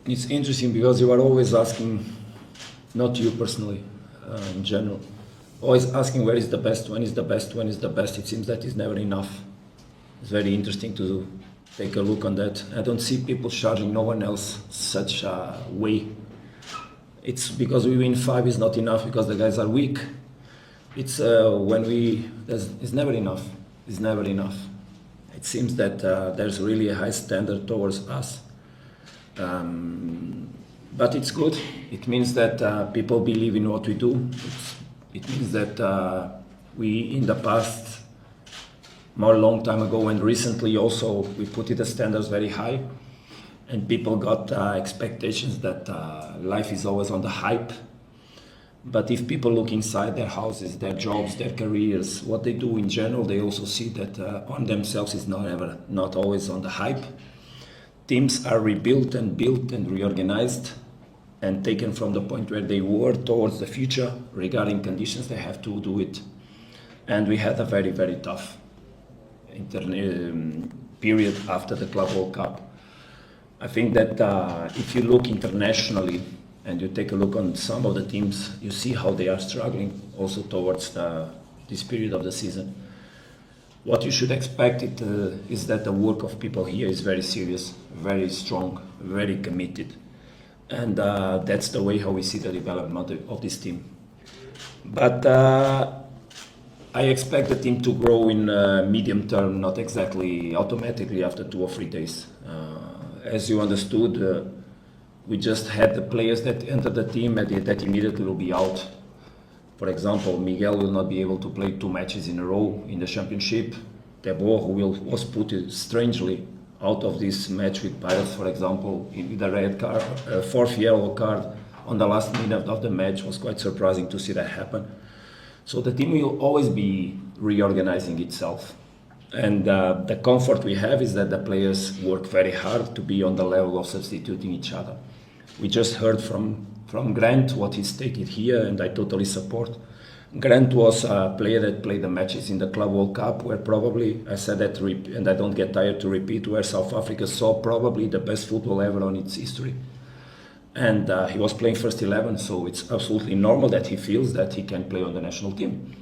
It's interesting because you are always asking, not you personally, in general, always asking where is the best, when is the best, when is the best. It seems that is never enough. It's very interesting to take a look on that. I don't see people charging no one else such a way. It's because we win 5 is not enough because the guys are weak. It's it's never enough. It's never enough. It seems that there's really a high standard towards us. But it's good. It means that people believe in what we do. It means that we, in the past, more long time ago and recently also, we put the standards very high. And people got expectations that life is always on the hype. But if people look inside their houses, their jobs, their careers, what they do in general, they also see that on themselves is not always on the hype. Teams are rebuilt and built and reorganized and taken from the point where they were towards the future regarding conditions. They have to do it. And we had a very, very tough period after the Club World Cup. I think that if you look internationally and you take a look on some of the teams, you see how they are struggling also towards this period of the season. What you should expect is that the work of people here is very serious, very strong, very committed. And that's the way how we see the development of this team. But I expect the team to grow in medium term, not exactly automatically after 2 or 3 days. As you understood, we just had the players that entered the team that immediately will be out. For example, Miguel will not be able to play 2 matches in a row in the championship. Tebo, who was put strangely out of this match with Pirates, for example, with a red card, 4th yellow card on the last minute of the match, was quite surprising to see that happen. So the team will always be reorganizing itself. And the comfort we have is that the players work very hard to be on the level of substituting each other. We just heard from Grant what he stated here, and I totally support. Grant was a player that played the matches in the Club World Cup, where probably, I said that, and I don't get tired to repeat, where South Africa saw probably the best football ever on its history. And he was playing first 11, so it's absolutely normal that he feels that he can play on the national team.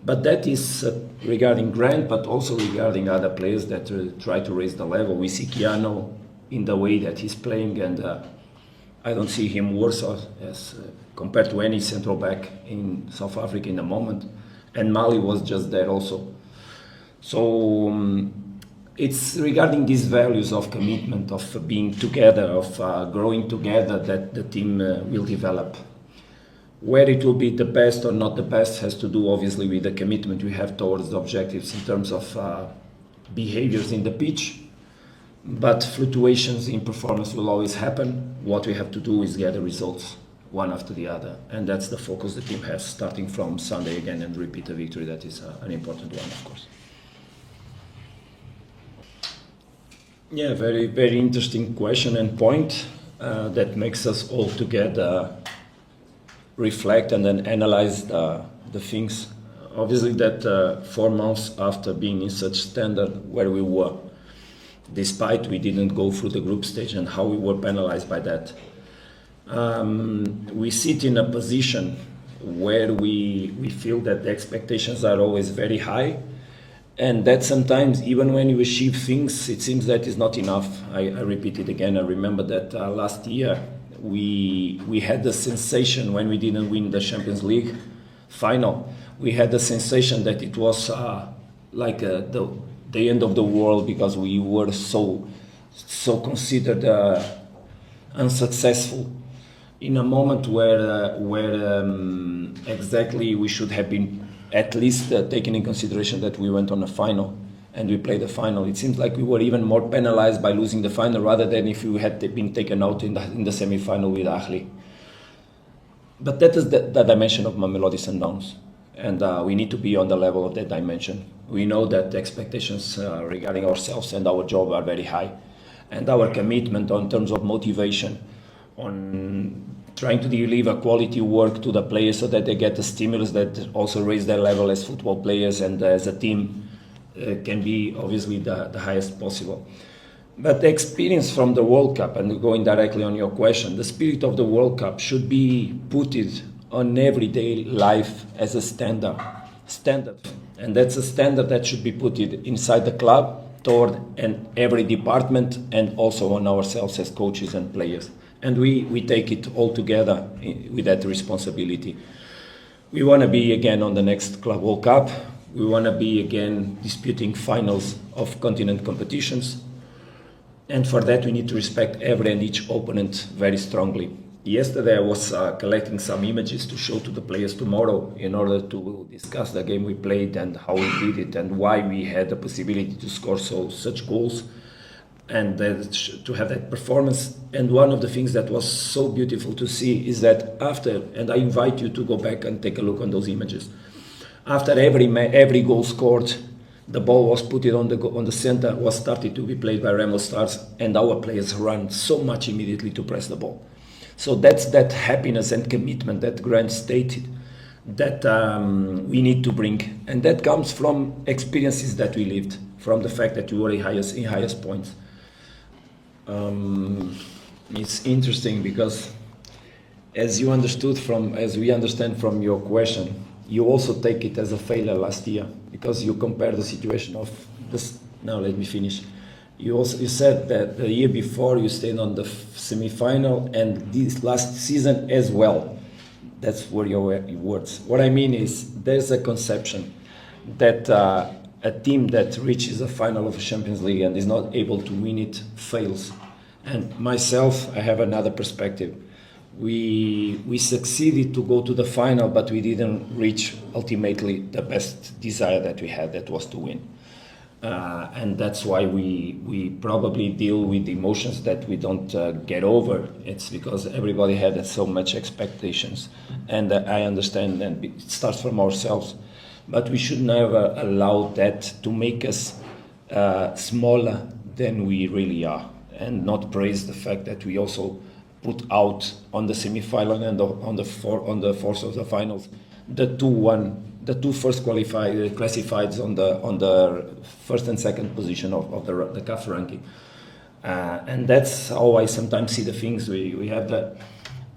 But that is regarding Grant, but also regarding other players that try to raise the level. We see Keanu in the way that he's playing, and I don't see him worse as compared to any central back in South Africa in the moment. And Mali was just there also. So it's regarding these values of commitment, of being together, of growing together, that the team will develop. Where it will be the best or not the best has to do obviously with the commitment we have towards the objectives in terms of behaviors in the pitch. But fluctuations in performance will always happen. What we have to do is get the results one after the other. And that's the focus the team has, starting from Sunday again and repeat a victory. That is an important one, of course. Yeah, very, very interesting question and point that makes us all together reflect and then analyze the things. Obviously that 4 months after being in such standard where we were, despite we didn't go through the group stage and how we were penalized by that, we sit in a position where we feel that the expectations are always very high, and that sometimes even when you achieve things, it seems that is not enough. I repeat it again. I remember that last year we had the sensation when we didn't win the Champions League final, we had the sensation that it was like the end of the world, because we were so considered unsuccessful in a moment where exactly we should have been at least taken in consideration that we went on a final and we played the final. It seems like we were even more penalized by losing the final rather than if we had been taken out in the semi-final with Ahli. But that is the dimension of Mamelodi Sundowns, and we need to be on the level of that dimension. We know that the expectations regarding ourselves and our job are very high, and our commitment in terms of motivation, on trying to deliver quality work to the players so that they get the stimulus that also raise their level as football players and as a team can be obviously the highest possible. But the experience from the World Cup, and going directly on your question, the spirit of the World Cup should be put it on everyday life as a standard. And that's a standard that should be put it inside the club, toward and every department, and also on ourselves as coaches and players. And we take it all together with that responsibility. We want to be again on the next Club World Cup. We want to be again disputing finals of continent competitions. And for that, we need to respect every and each opponent very strongly. Yesterday, I was collecting some images to show to the players tomorrow in order to discuss the game we played and how we did it and why we had the possibility to score such goals and to have that performance. And one of the things that was so beautiful to see is that after, and I invite you to go back and take a look on those images, after every goal scored, the ball was put on the center, was started to be played by Remo Stars, and our players ran so much immediately to press the ball. So that's that happiness and commitment that Grant stated that we need to bring. And that comes from experiences that we lived, from the fact that we were in highest points. It's interesting because as we understand from your question, you also take it as a failure last year because you compare the situation of this. Now let me finish. You said that the year before you stayed on the semi-final and this last season as well. That's were your words. What I mean is there's a conception that a team that reaches a final of a Champions League and is not able to win it fails. And myself, I have another perspective. We succeeded to go to the final, but we didn't reach ultimately the best desire that we had, that was to win. And that's why we probably deal with emotions that we don't get over. It's because everybody had so much expectations, and I understand, and it starts from ourselves. But we should never allow that to make us smaller than we really are, and not praise the fact that we also put out on the semi-final and on the fourth of the finals the two first classifieds on the first and second position of the CAF ranking, and that's how I sometimes see the things. We have that.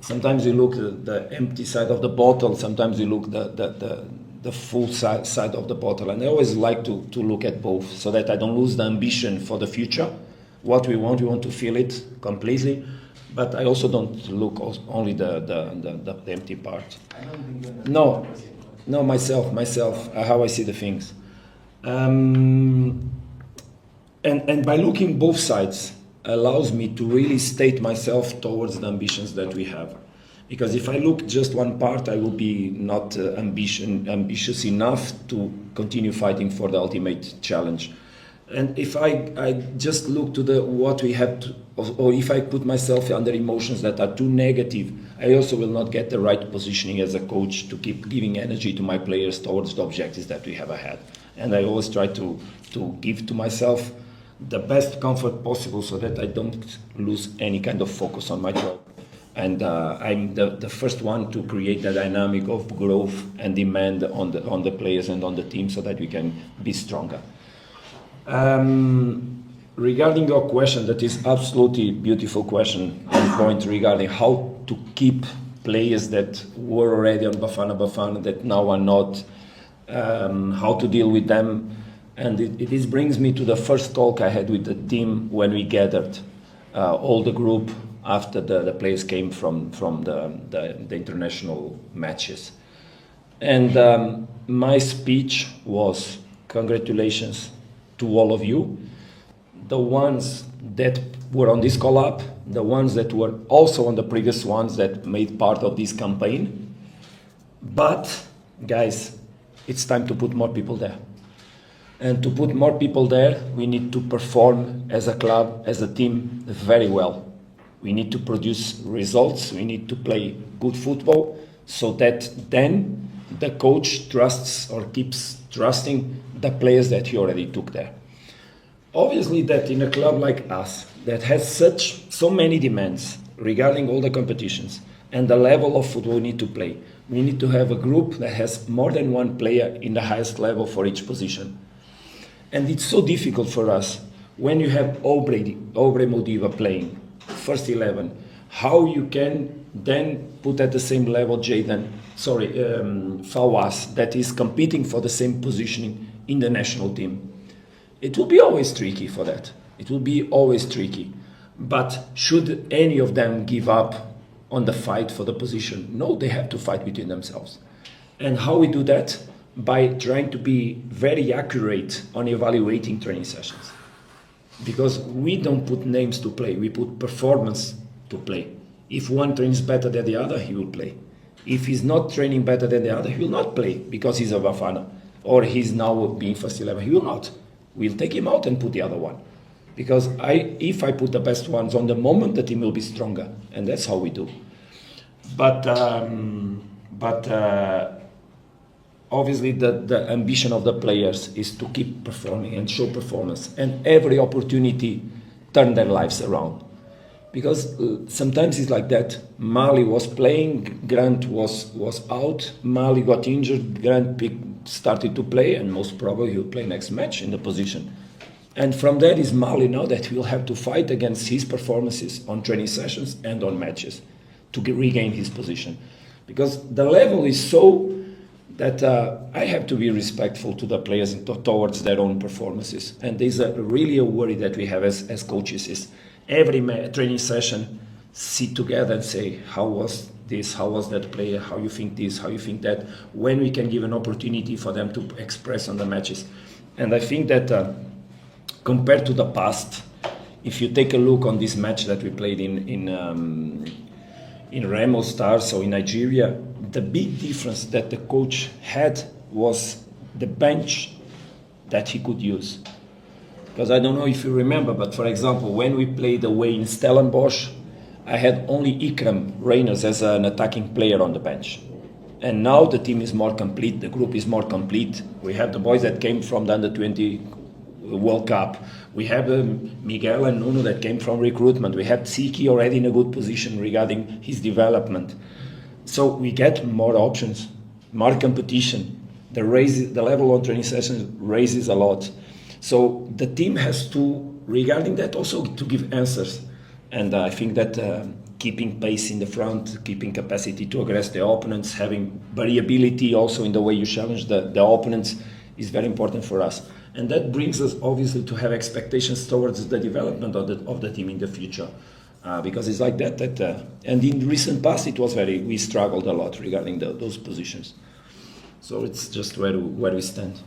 Sometimes you look at the empty side of the bottle. Sometimes you look the full side of the bottle, and I always like to look at both so that I don't lose the ambition for the future. What we want to feel it completely. But I also don't look only the empty part. I don't think No, myself, how I see the things. And by looking both sides allows me to really state myself towards the ambitions that we have. Because if I look just one part, I will be not ambitious enough to continue fighting for the ultimate challenge. And if I just look to what we have to, or if I put myself under emotions that are too negative, I also will not get the right positioning as a coach to keep giving energy to my players towards the objectives that we have ahead. And I always try to give to myself the best comfort possible so that I don't lose any kind of focus on my job. And I'm the first one to create the dynamic of growth and demand on the players and on the team so that we can be stronger. Regarding your question, that is absolutely beautiful question and point regarding how to keep players that were already on Bafana that now are not, how to deal with them. And this brings me to the first talk I had with the team when we gathered all the group after the players came from the international matches. And my speech was congratulations to all of you, the ones that were on this collab, the ones that were also on the previous ones that made part of this campaign. But guys, it's time to put more people there. And to put more people there, we need to perform as a club, as a team, very well. We need to produce results, we need to play good football, so that then the coach trusts or keeps trusting the players that he already took there. Obviously that in a club like us, that has so many demands regarding all the competitions and the level of football we need to play, we need to have a group that has more than one player in the highest level for each position. And it's so difficult for us when you have Aubrey Modiva playing first 11, how you can then put at the same level Fawaz, that is competing for the same positioning in the national team. It will be always tricky for that. It will be always tricky. But should any of them give up on the fight for the position? No, they have to fight between themselves. And how we do that? By trying to be very accurate on evaluating training sessions. Because we don't put names to play, we put performance to play. If one trains better than the other, he will play. If he's not training better than the other, he will not play because he's a Bafana or he's now being first 11. He will not. We'll take him out and put the other one. Because if I put the best ones on the moment, the team will be stronger. And that's how we do. But obviously the ambition of the players is to keep performing and show performance. And every opportunity turn their lives around. Because sometimes it's like that. Mali was playing, Grant was out, Mali got injured, Grant started to play, and most probably he'll play next match in the position. And from that is Mali now that he'll have to fight against his performances on training sessions and on matches to regain his position. Because the level is so that I have to be respectful to the players towards their own performances. And there's really a worry that we have as coaches is every training session sit together and say, how was this, how was that player, how you think this, how you think that, when we can give an opportunity for them to express on the matches. And I think that compared to the past, if you take a look on this match that we played in Remo Stars, so in Nigeria, the big difference that the coach had was the bench that he could use. Because I don't know if you remember, but for example, when we played away in Stellenbosch, I had only Ikram Reyners as an attacking player on the bench. And now the team is more complete, the group is more complete. We have the boys that came from the Under-20 World Cup. We have Miguel and Nuno that came from recruitment. We have Tsiki already in a good position regarding his development. So we get more options, more competition. The level on training sessions raises a lot. So the team has to, regarding that, also to give answers. And I think that keeping pace in the front, keeping capacity to aggress the opponents, having variability also in the way you challenge the opponents is very important for us. And that brings us obviously to have expectations towards the development of the team in the future. Because it's like that and in recent past we struggled a lot regarding those positions. So it's just where we stand.